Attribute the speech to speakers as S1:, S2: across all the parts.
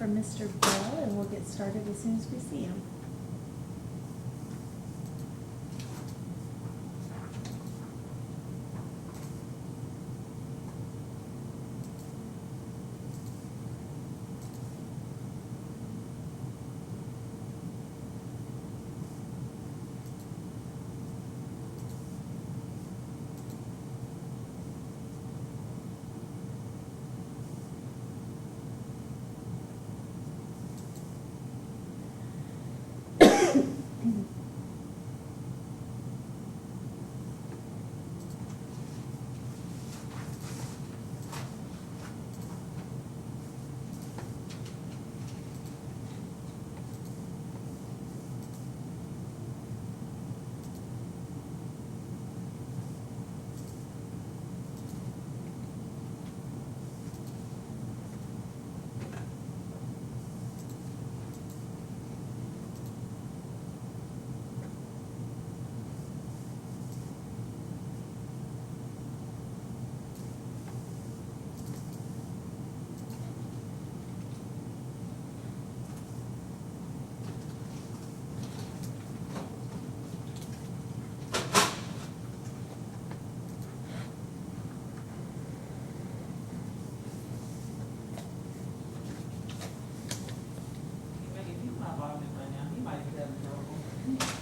S1: from Mr. Bell, and we'll get started as soon as we see him.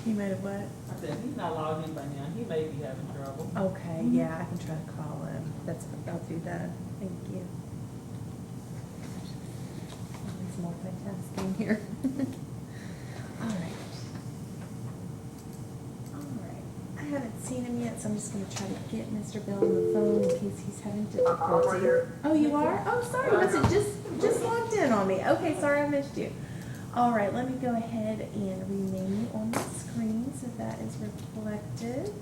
S1: He might have what?
S2: I said, he's not logged in by now. He may be having trouble.
S1: Okay, yeah, I can try to call him. I'll do that. Thank you. Always multitasking here. All right. I haven't seen him yet, so I'm just gonna try to get Mr. Bell on the phone in case he's having difficulty. Oh, you are? Oh, sorry, must have just logged in on me. Okay, sorry I missed you. All right, let me go ahead and rename you on the screen so that is reflected.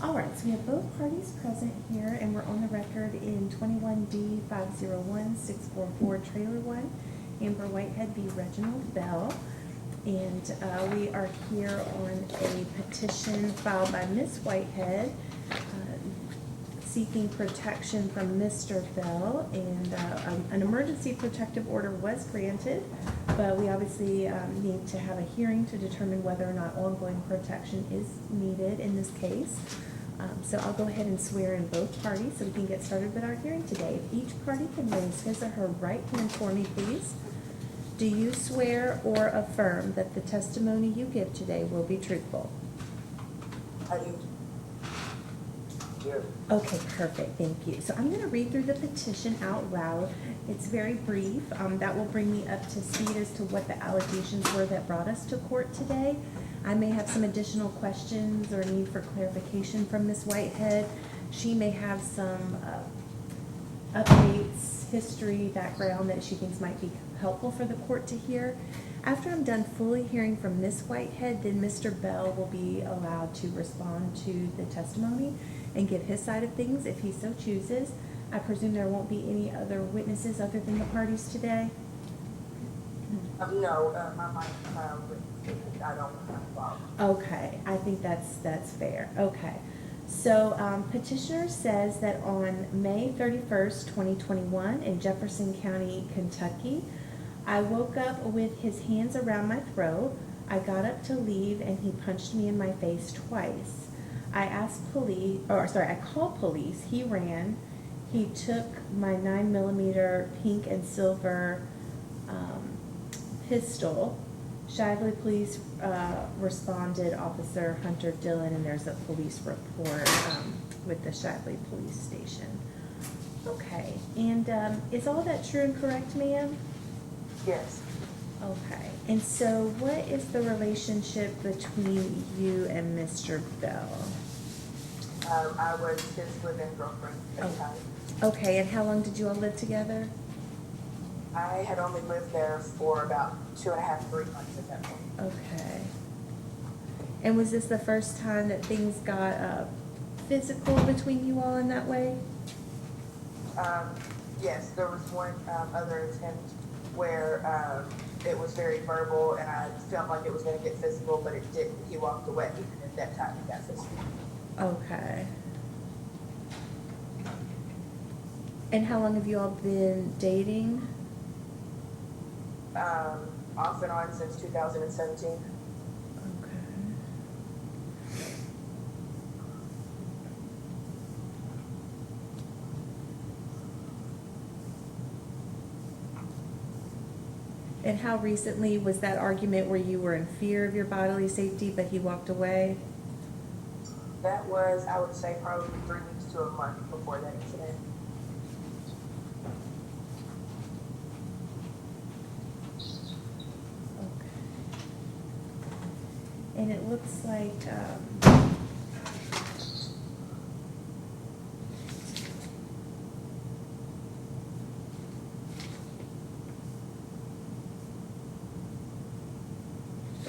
S1: All right, so we have both parties present here, and we're on the record in 21D 501-644 Trailer 1, Amber Whitehead v. Reginald Bell. And we are here on a petition filed by Ms. Whitehead seeking protection from Mr. Bell, and an emergency protective order was granted, but we obviously need to have a hearing to determine whether or not ongoing protection is needed in this case. So I'll go ahead and swear in both parties so we can get started with our hearing today. If each party can raise his or her right hand for me, please. Do you swear or affirm that the testimony you give today will be truthful?
S3: I do. Yes.
S1: Okay, perfect, thank you. So I'm gonna read through the petition out loud. It's very brief. That will bring me up to speed as to what the allegations were that brought us to court today. I may have some additional questions or need for clarification from Ms. Whitehead. She may have some updates, history, background that she thinks might be helpful for the court to hear. After I'm done fully hearing from Ms. Whitehead, then Mr. Bell will be allowed to respond to the testimony and give his side of things if he so chooses. I presume there won't be any other witnesses other than the parties today?
S3: No, I don't want to involve.
S1: Okay, I think that's fair. Okay. So petitioner says that on May 31st, 2021 in Jefferson County, Kentucky, I woke up with his hands around my throat. I got up to leave and he punched me in my face twice. I called police. He ran. He took my 9mm pink and silver pistol. Shively Police responded, Officer Hunter Dillon, and there's a police report with the Shively Police Station. Okay, and is all that true and correct, ma'am?
S3: Yes.
S1: Okay, and so what is the relationship between you and Mr. Bell?
S3: I was his live-in girlfriend at the time.
S1: Okay, and how long did you all live together?
S3: I had only lived there for about 2.5, 3 months at that point.
S1: Okay. And was this the first time that things got physical between you all in that way?
S3: Yes, there was one other attempt where it was very verbal, and I felt like it was going to get physical, but it didn't. He walked away, and at that time it got physical.
S1: Okay. And how long have you all been dating?
S3: off and on since 2017.
S1: Okay. And how recently was that argument where you were in fear of your bodily safety, but he walked away?
S3: That was, I would say, probably 3 weeks to a month before that incident.
S1: Okay. And it looks like,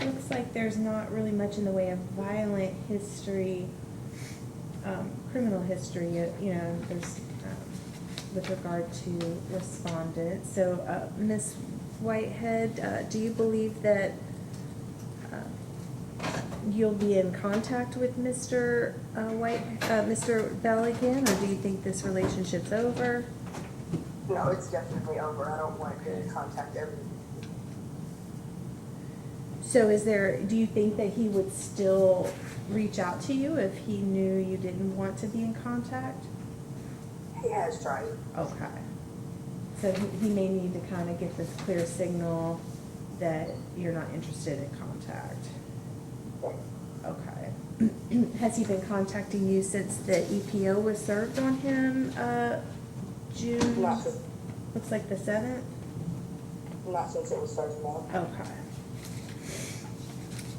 S1: looks like there's not really much in the way of violent history, criminal history, you know, there's, with regard to respondent. So, Ms. Whitehead, do you believe that you'll be in contact with Mr. Mr. Bell again, or do you think this relationship's over?
S3: No, it's definitely over. I don't want to get in contact every.
S1: So do you think that he would still reach out to you if he knew you didn't want to be in contact?
S3: He has tried.
S1: Okay. So he may need to kind of get this clear signal that you're not interested in contact. Okay. Has he been contacting you since the EPO was served on him, June?
S3: Not since,
S1: Looks like the 7th?
S3: not since it was served, no.
S1: Okay.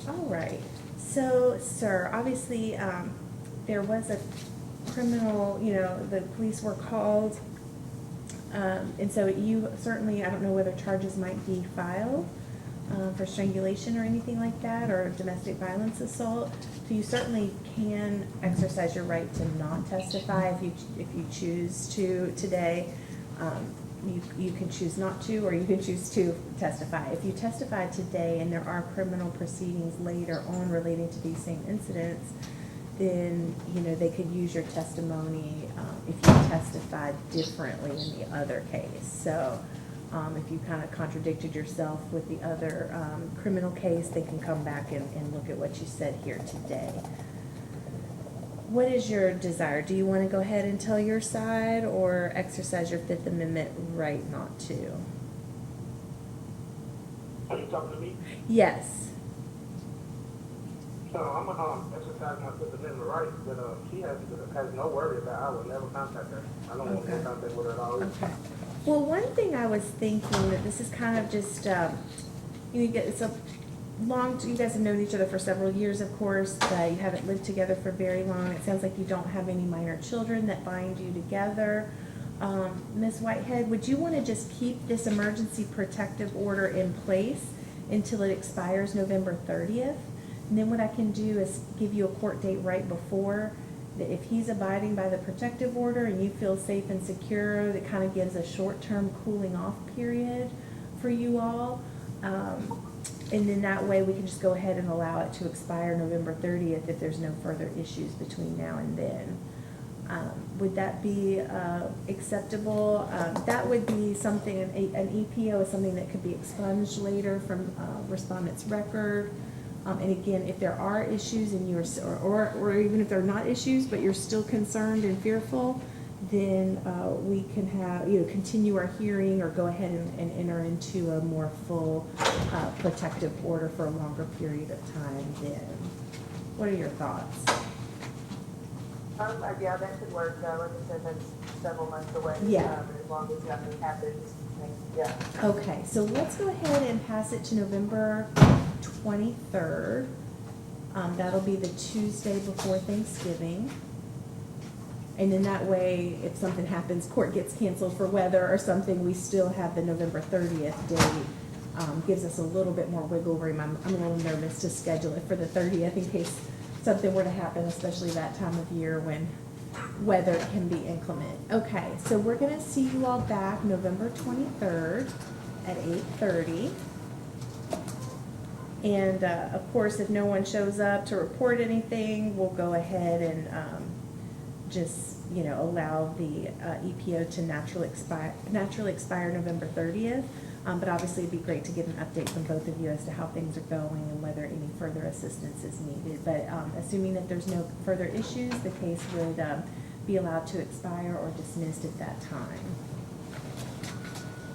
S1: All right. So, sir, obviously, there was a criminal, you know, the police were called. And so you certainly, I don't know whether charges might be filed for strangulation or anything like that, or domestic violence assault. So you certainly can exercise your right to not testify if you choose to today. You can choose not to, or you can choose to testify. If you testify today and there are criminal proceedings later on relating to these same incidents, then, you know, they could use your testimony if you testified differently in the other case. So if you kind of contradicted yourself with the other criminal case, they can come back and look at what you said here today. What is your desire? Do you want to go ahead and tell your side, or exercise your Fifth Amendment right not to?
S4: Are you talking to me?
S1: Yes.
S4: So I'm gonna exercise my Fifth Amendment right, but she has no worry about. I will never contact her. I don't want to contact with her at all.
S1: Okay. Well, one thing I was thinking, that this is kind of just, you get, it's a long, you guys have known each other for several years, of course, you haven't lived together for very long. It sounds like you don't have any minor children that bind you together. Ms. Whitehead, would you want to just keep this emergency protective order in place until it expires November 30th? And then what I can do is give you a court date right before, that if he's abiding by the protective order and you feel safe and secure, that kind of gives a short-term cooling off period for you all. And then that way we can just go ahead and allow it to expire November 30th if there's no further issues between now and then. Would that be acceptable? That would be something, an EPO is something that could be expunged later from respondent's record. And again, if there are issues and you're, or even if there are not issues, but you're still concerned and fearful, then we can have, you know, continue our hearing or go ahead and enter into a more full protective order for a longer period of time then. What are your thoughts?
S3: Yeah, that could work. Like I said, that's several months away.
S1: Yeah.
S3: As long as nothing happens. Yeah.
S1: Okay, so let's go ahead and pass it to November 23rd. That'll be the Tuesday before Thanksgiving. And then that way, if something happens, court gets canceled for weather or something, we still have the November 30th date. Gives us a little bit more wiggle room. I'm a little nervous to schedule it for the 30th in case something were to happen, especially that time of year when weather can be inclement. Okay, so we're gonna see you all back November 23rd at 8:30. And of course, if no one shows up to report anything, we'll go ahead and just, you know, allow the EPO to naturally expire November 30th. But obviously it'd be great to get an update from both of you as to how things are going and whether any further assistance is needed. But assuming that there's no further issues, the case would be allowed to expire or dismissed at that time.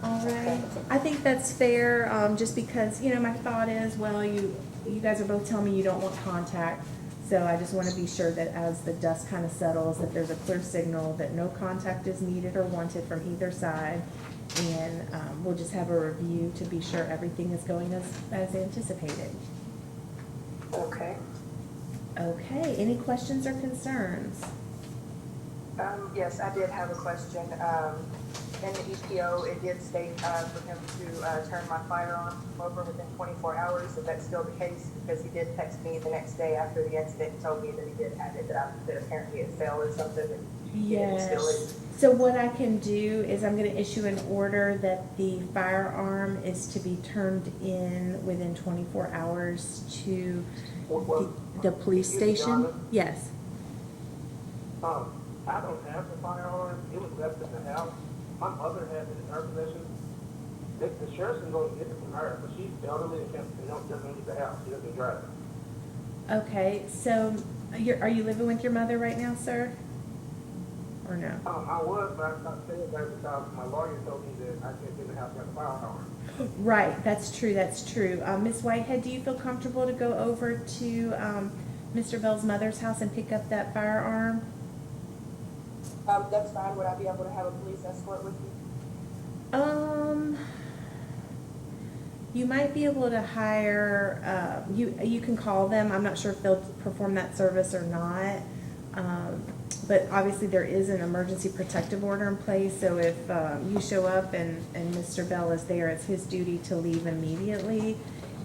S1: All right, I think that's fair, just because, you know, my thought is, well, you guys are both telling me you don't want contact, so I just want to be sure that as the dust kind of settles, that there's a clear signal that no contact is needed or wanted from either side, and we'll just have a review to be sure everything is going as anticipated.
S3: Okay.
S1: Okay, any questions or concerns?
S3: Yes, I did have a question. In the EPO, it did state for him to turn my firearm over within 24 hours. Is that still the case? Because he did text me the next day after the incident and told me that he did have it, that apparently it failed or something. And
S1: Yes. So what I can do is I'm going to issue an order that the firearm is to be turned in within 24 hours to the police station. Yes.
S4: I don't have the firearm. It was left in the house. My mother has it in her possession. The sheriff's can go and get it from her, but she's elderly and doesn't leave the house. She doesn't drive.
S1: Okay, so are you living with your mother right now, sir? Or no?
S4: I was, but I stopped staying there because my lawyer told me that I can't get in the house without the firearm.
S1: Right, that's true, that's true. Ms. Whitehead, do you feel comfortable to go over to Mr. Bell's mother's house and pick up that firearm?
S3: That's fine. Would I be able to have a police escort with you?
S1: You might be able to hire, you can call them. I'm not sure if they'll perform that service or not. But obviously there is an emergency protective order in place, so if you show up and Mr. Bell is there, it's his duty to leave immediately.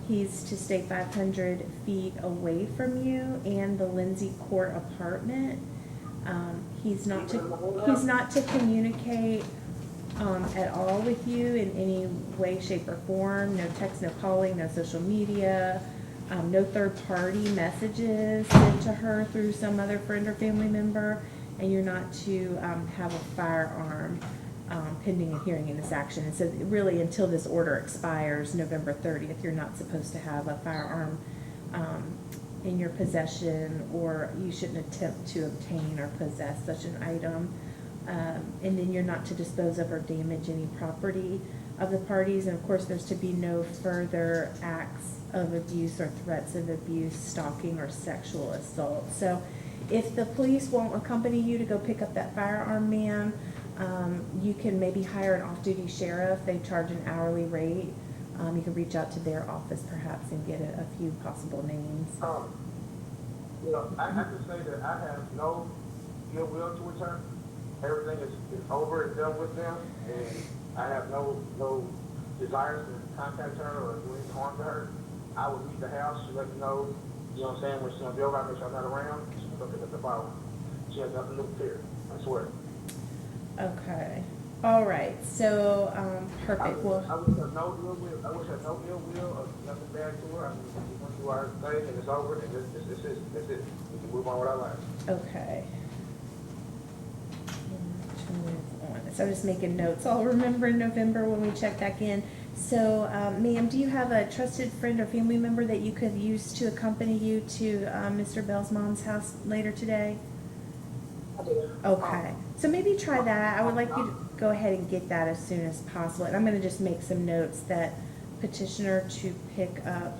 S1: He's to stay 500 feet away from you and the Lindsay Court apartment. He's not to communicate at all with you in any way, shape, or form. No text, no calling, no social media, no third-party messages sent to her through some other friend or family member, and you're not to have a firearm pending a hearing in this action. And so really until this order expires November 30th, you're not supposed to have a firearm in your possession, or you shouldn't attempt to obtain or possess such an item. And then you're not to dispose of or damage any property of the parties. And of course, there's to be no further acts of abuse or threats of abuse, stalking, or sexual assault. So if the police won't accompany you to go pick up that firearm, ma'am, you can maybe hire an off-duty sheriff. They charge an hourly rate. You can reach out to their office perhaps and get a few possible names.
S4: I have to say that I have no ill will towards her. Everything is over and done with them, and I have no desires to contact her or do any harm to her. I would leave the house. She let me know, you know what I'm saying, when she's going to be over, I make sure I'm not around. She's going to pick up the firearm. She has nothing to do with fear. I swear.
S1: Okay. All right. So, perfect. Well,
S4: I wish her no ill will. I wish her no ill will or nothing bad to her. I mean, she went through our thing and it's over, and that's it. We can move on with our lives.
S1: okay. So I'm just making notes. I'll remember in November when we check back in. So, ma'am, do you have a trusted friend or family member that you could use to accompany you to Mr. Bell's mom's house later today?
S3: I do.
S1: Okay. So maybe try that. I would like you to go ahead and get that as soon as possible. And I'm going to just make some notes that petitioner to pick up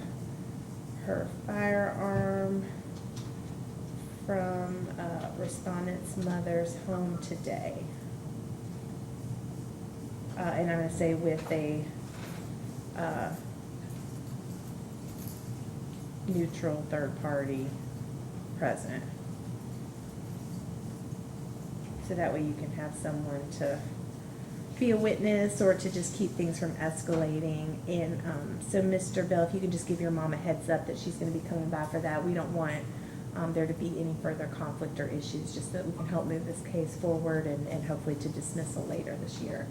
S1: her firearm from respondent's mother's home today. And I'm going to say with a neutral third party present. So that way you can have someone to be a witness or to just keep things from escalating. And so Mr. Bell, if you can just give your mom a heads up that she's going to be coming by for that. We don't want there to be any further conflict or issues, just so that we can help move this case forward and hopefully to dismissal later this year.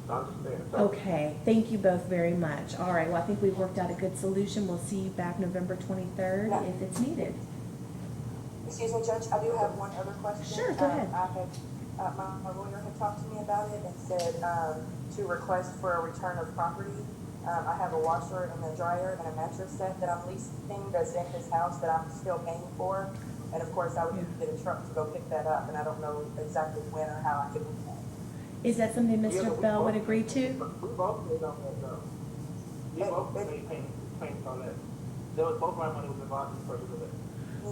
S4: I understand.
S1: Okay, thank you both very much. All right, well, I think we've worked out a good solution. We'll see you back November 23rd
S3: Yeah.
S1: if it's needed.
S3: Excuse me, Judge, I do have one other question.
S1: Sure, go ahead.
S3: I had My lawyer had talked to me about it and said, to request for a return of property. I have a washer and a dryer and a mattress set that I'm leasing that's in his house that I'm still paying for. And of course, I would need to get a truck to go pick that up, and I don't know exactly when or how I could do that.
S1: Is that something
S4: Yeah,
S1: Mr.
S4: but we
S1: Bell would
S4: both-
S1: agree to?
S4: We both made on that though. We both made payments on that. There was, both my money was involved in the purchase of it.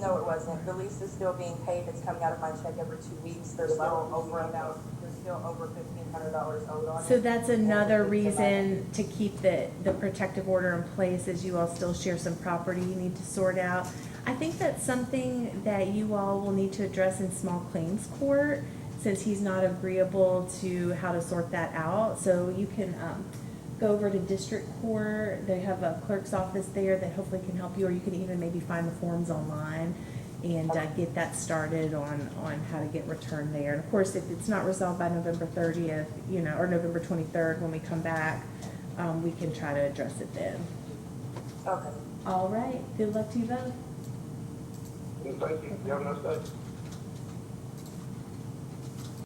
S3: No, it wasn't. The lease is still being paid. It's coming out of my check every 2 weeks. There's still over $1,500 owed on it.
S1: So that's another reason to keep the protective order in place, as you all still share some property you need to sort out. I think that's something that you all will need to address in small claims court, since he's not agreeable to how to sort that out. So you can go over to district court. They have a clerk's office there that hopefully can help you, or you can even maybe find the forms online and get that started on how to get returned there. And of course, if it's not resolved by November 30th, or November 23rd when we come back, we can try to address it then.
S3: Okay.
S1: All right, good luck to you both.
S4: Thank you. You have a nice day.